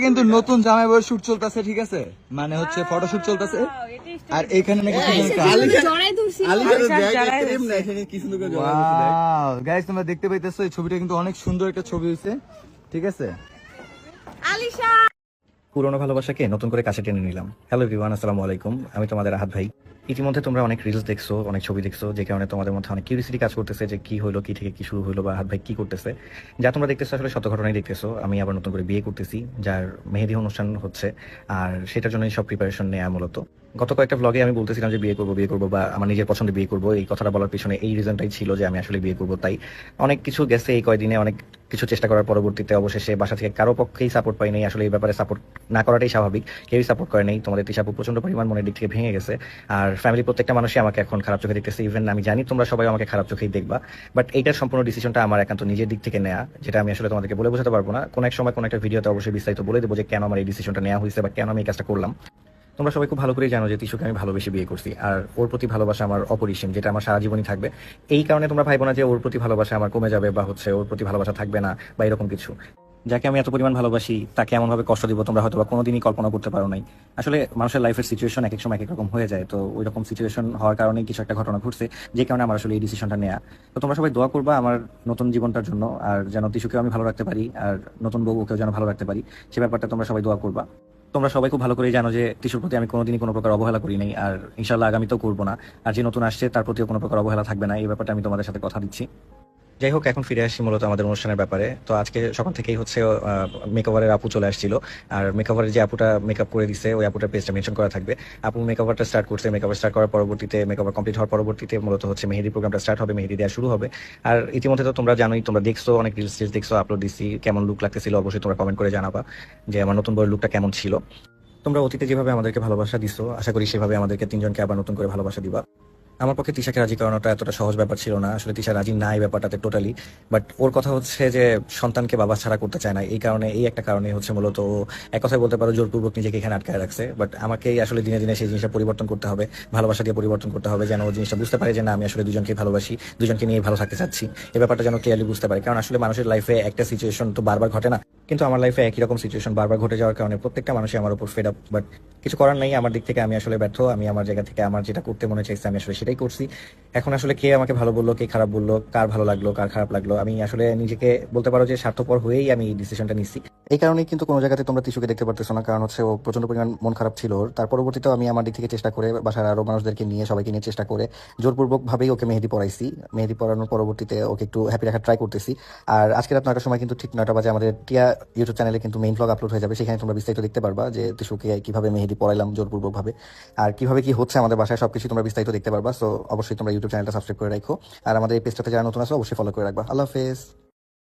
কিন্তু নতুন জামাই বউয়ের শুট চলতেছে, ঠিক আছে, মানে হচ্ছে ফটোশুট চলতেছে। আর এইখানে নাকি গাইস তোমরা দেখতে পাইতেছো এই ছবিটা কিন্তু অনেক সুন্দর একটা ছবি হয়েছে, ঠিক আছে। পুরোনো ভালোবাসাকে নতুন করে কাছে টেনে নিলাম। হ্যালো এভরিওয়ান, আসসালামু আলাইকুম। আমি তোমাদের আহাদ ভাই। ইতিমধ্যে তোমরা অনেক রিলস দেখছো, অনেক ছবি দেখছো, যে কারণে তোমাদের মধ্যে অনেক কিউরিয়াসিটি কাজ করতেছে যে কি হলো, কি থেকে কি শুরু হলো, বা আহাদ ভাই কি করতেছে। যা তোমরা দেখতেছো আসলে সত্য ঘটনাই দেখতেছো। আমি আবার নতুন করে বিয়ে করতেছি, যার মেহেদি অনুষ্ঠান হচ্ছে, আর সেটার জন্য সব প্রিপারেশন নেওয়া মূলত। গত কয়েকটা ব্লগে আমি বলতেছিলাম যে বিয়ে করবো বা আমার নিজের পছন্দে বিয়ে করবো। এই কথাটা বলার পিছনে এই রিজনটাই ছিল যে আমি আসলে বিয়ে করবো। তাই অনেক কিছু গেছে এই কয়দিনে, অনেক কিছু চেষ্টা করার পরবর্তীতে অবশেষে বাসা থেকে কারো পক্ষেই সাপোর্ট পাই নাই। আসলে এই ব্যাপারে সাপোর্ট না করাটাই স্বাভাবিক, কেউই সাপোর্ট করে নাই। তোমাদের তিশাপু প্রচন্ড পরিমাণ মনের দিক থেকে ভেঙে গেছে, আর ফ্যামিলি প্রত্যেকটা মানুষই আমাকে এখন খারাপ চোখে দেখতেছে। ইভেন আমি জানি তোমরা সবাই আমাকে খারাপ চোখেই দেখবা, বাট এইটার সম্পূর্ণ ডিসিশনটা আমার একান্ত নিজের দিক থেকে নেওয়া, যেটা আমি আসলে তোমাদেরকে বলে বোঝাতে পারবো না। কোন এক সময় কোন একটা ভিডিওতে অবশ্যই বিস্তারিত বলে দেবো যে কেন আমার এই ডিসিশনটা নেওয়া হয়েছে বা কেন আমি এই কাজটা করলাম। তোমরা সবাই খুব ভালো করেই জানো যে তিশুকে আমি ভালোবেসে বিয়ে করছি, আর ওর প্রতি ভালোবাসা আমার অপরিসীম, যেটা আমার সারা জীবনই থাকবে। এই কারণে তোমরা ভাইবো না যে ওর প্রতি ভালোবাসা আমার কমে যাবে বা হচ্ছে ওর প্রতি ভালোবাসা থাকবে না বা এরকম কিছু। যাকে আমি এত পরিমাণ ভালোবাসি তাকে এমন ভাবে কষ্ট দিব তোমরা হয়তো বা কোনোদিনই কল্পনা করতে পারো নাই। আসলে মানুষের লাইফের সিচুয়েশন এক এক সময় এক এক রকম হয়ে যায়, তো ওই রকম সিচুয়েশন হওয়ার কারণেই কিছু একটা ঘটনা ঘটছে, যে কারণে আমার আসলে এই ডিসিশনটা নেওয়া। তো তোমরা সবাই দোয়া করবা আমার নতুন জীবনটার জন্য, আর যেন তিশুকেও আমি ভালো রাখতে পারি, আর নতুন বউকেও যেন ভালো রাখতে পারি, সে ব্যাপারটা তোমরা সবাই দোয়া করবা। তোমরা সবাই খুব ভালো করেই জানো যে তিশুর প্রতি আমি কোনোদিনই কোনো প্রকার অবহেলা করি নাই, আর ইনশাল্লাহ আগামীতেও করবো না। আর যে নতুন আসছে তার প্রতিও কোনো প্রকার অবহেলা থাকবে না, এই ব্যাপারটা আমি তোমাদের সাথে কথা দিচ্ছি। যাই হোক, এখন ফিরে আসি মূলত আমাদের অনুষ্ঠানের ব্যাপারে। তো আজকে সকাল থেকেই হচ্ছে মেকওভারের আপু চলে আসছিল, আর মেকওভারের যে আপুটা মেকআপ করে দিছে ওই আপুটার পেজটা মেনশন করা থাকবে। আপু মেকওভারটা স্টার্ট করছে, মেকওভার স্টার্ট করার পরবর্তীতে মেকওভার কমপ্লিট হওয়ার পরবর্তীতে মূলত হচ্ছে মেহেদি প্রোগ্রামটা স্টার্ট হবে, মেহেদি দেওয়া শুরু হবে। আর ইতিমধ্যে তো তোমরা জানোই, তোমরা দেখছো অনেক রিলস দেখছো, আপলোড দিচ্ছি, কেমন লুক লাগতেছিল অবশ্যই তোমরা কমেন্ট করে জানাবা যে আমার নতুন বউয়ের লুকটা কেমন ছিল। তোমরা অতীতে যেভাবে আমাদেরকে ভালোবাসা দিছো, আশা করি সেভাবে আমাদেরকে তিনজনকে আবার নতুন করে ভালোবাসা দিবা। আমার পক্ষে তিশাকে রাজি করানোটা এতটা সহজ ব্যাপার ছিল না, আসলে তিশা রাজি না এই ব্যাপারটাতে টোটালি। বাট ওর কথা হচ্ছে যে সন্তানকে বাবা ছাড়া করতে চায় না, এই কারণে এই একটা কারণে হচ্ছে মূলত ও এক কথায় বলতে পারো জোরপূর্বক নিজেকে এখানে আটকায় রাখছে। বাট আমাকেই আসলে দিনে দিনে সেই জিনিসটা পরিবর্তন করতে হবে, ভালোবাসা দিয়ে পরিবর্তন করতে হবে, যেন ও জিনিসটা বুঝতে পারে যে না আমি আসলে দুজনকে ভালোবাসি, দুজনকে নিয়ে ভালো থাকতে চাচ্ছি। এই ব্যাপারটা যেন ক্লিয়ারলি বুঝতে পারে, কারণ আসলে মানুষের লাইফে একটা সিচুয়েশন তো বারবার ঘটে না, কিন্তু আমার লাইফে একই রকম সিচুয়েশন বারবার ঘটে যাওয়ার কারণে প্রত্যেকটা মানুষই আমার উপর ফেড আপ। বাট কিছু করার নাই, আমার দিক থেকে আমি আসলে ব্যর্থ। আমি আমার জায়গা থেকে আমার যেটা করতে মনে চাইছে আমি আসলে সেটাই করছি। এখন আসলে কে আমাকে ভালো বললো, কে খারাপ বললো, কার ভালো লাগলো, কার খারাপ লাগলো, আমি আসলে নিজেকে বলতে পারো যে স্বার্থপর হয়েই আমি এই ডিসিশনটা নিচ্ছি। এই কারণেই কিন্তু কোনো জায়গাতে তোমরা তিশুকে দেখতে পারতেছো না, কারণ হচ্ছে ও প্রচন্ড পরিমাণ মন খারাপ ছিল ওর। তার পরবর্তীতে আমি আমার দিক থেকে চেষ্টা করে বাসার আরো মানুষদেরকে নিয়ে সবাইকে নিয়ে চেষ্টা করে জোরপূর্বক ভাবেই ওকে মেহেদি পড়াইছি। মেহেদি পড়ানোর পরবর্তীতে ওকে একটু হ্যাপি রাখার ট্রাই করতেছি। আর আজকে রাত 9টার সময় কিন্তু ঠিক 9টা বাজে আমাদের টিয়া ইউটিউব চ্যানেলে কিন্তু মেইন ব্লগ আপলোড হয়ে যাবে, সেখানে তোমরা বিস্তারিত দেখতে পারবা যে তিশুকে কিভাবে মেহেদি পড়াইলাম জোরপূর্বক ভাবে, আর কিভাবে কি হচ্ছে আমাদের বাসায় সবকিছু তোমরা বিস্তারিত দেখতে পারবা। সো অবশ্যই তোমরা ইউটিউব চ্যানেলটা সাবস্ক্রাইব করে রাখো, আর আমাদের এই পেজটাতে যারা নতুন আছে অবশ্যই ফলো করে রাখবা। আল্লাহ হাফেজ।